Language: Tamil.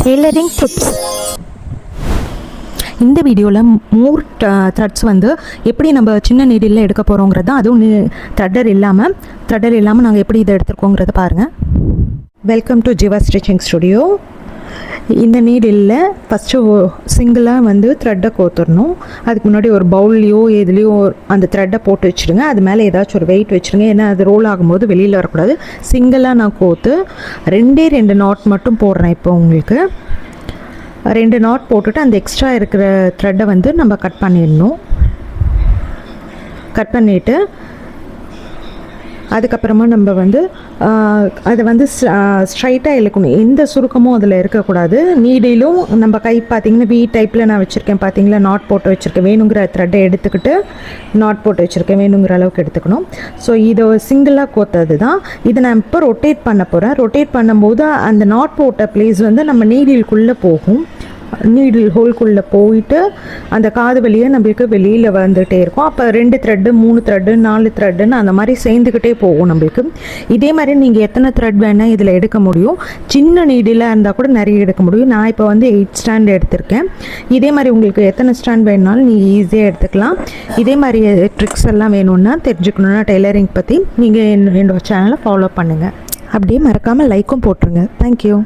Tailoring tips. இந்த வீடியோவில் மோர் த்ரெட்ஸ் வந்து எப்படி நம்ம சின்ன நீடில் எடுக்க போகிறோங்கிறது தான். அதுவும் த்ரெட்டர் இல்லாமல் நாங்கள் எப்படி இதை எடுத்துருக்கோங்கிறத பாருங்கள். Welcome to Jeeva stitching studio. இந்த நீடில் ஃபஸ்ட்டு சிங்கிளாக வந்து த்ரெட்டை கோத்துடணும். அதுக்கு முன்னாடி ஒரு பவுல்லையோ எதுலேயோ அந்த த்ரெட்டை போட்டு வச்சுருங்க. அது மேலே ஏதாச்சும் ஒரு வெயிட் வச்சுருங்க, ஏன்னா அது ரோல் ஆகும்போது வெளியில் வரக்கூடாது. சிங்கிளாக நான் கோத்து 2 நாட் மட்டும் போடுறேன். இப்போ உங்களுக்கு 2 நாட் போட்டுட்டு அந்த எக்ஸ்ட்ரா இருக்கிற த்ரெட்டை வந்து நம்ம கட் பண்ணிடணும். கட் பண்ணிவிட்டு அதுக்கப்புறமா நம்ம வந்து அதை வந்து ஸ்ட்ரைட்டாக இழுக்கணும். எந்த சுருக்கமும் அதில் இருக்கக்கூடாது. நீடிலும் நம்ம கை பார்த்திங்கன்னா வி டைப்பில் நான் வச்சுருக்கேன், பார்த்திங்களா, நாட் போட்டு வச்சுருக்கேன். வேணுங்கிற த்ரெட்டை எடுத்துக்கிட்டு நாட் போட்டு வச்சுருக்கேன், வேணுங்கிற அளவுக்கு எடுத்துக்கணும். ஸோ இதை சிங்கிளாக கோத்தது தான். இதை நான் இப்போ ரொட்டேட் பண்ண போகிறேன். ரொட்டேட் பண்ணும்போது அந்த நாட் போட்ட பிளேஸ் வந்து நம்ம நீடிலுக்குள்ளே போகும். நீடில் ஹோல்குள்ளே போயிட்டு அந்த காது வழியே நம்மளுக்கு வெளியில் வந்துகிட்டே இருக்கும். அப்போ 2 த்ரெட்டு 3 த்ரெட்டு 4 த்ரெட்டுன்னு அந்த மாதிரி சேர்ந்துக்கிட்டே போகும் நம்மளுக்கு. இதே மாதிரி நீங்கள் எத்தனை த்ரெட் வேணால் இதில் எடுக்க முடியும். சின்ன நீடில் இருந்தால் கூட நிறைய எடுக்க முடியும். நான் இப்போ வந்து 8 ஸ்டாண்ட் எடுத்திருக்கேன். இதே மாதிரி உங்களுக்கு எத்தனை ஸ்டாண்ட் வேணுனாலும் நீங்கள் ஈஸியாக எடுத்துக்கலாம். இதே மாதிரி ட்ரிக்ஸ் எல்லாம் வேணும்னா தெரிஞ்சுக்கணுன்னா டெய்லரிங் பற்றி நீங்கள் என்னோட சேனலை ஃபாலோ பண்ணுங்கள். அப்படியே மறக்காமல் லைக்கும் போட்டுருங்க. தேங்க்யூ.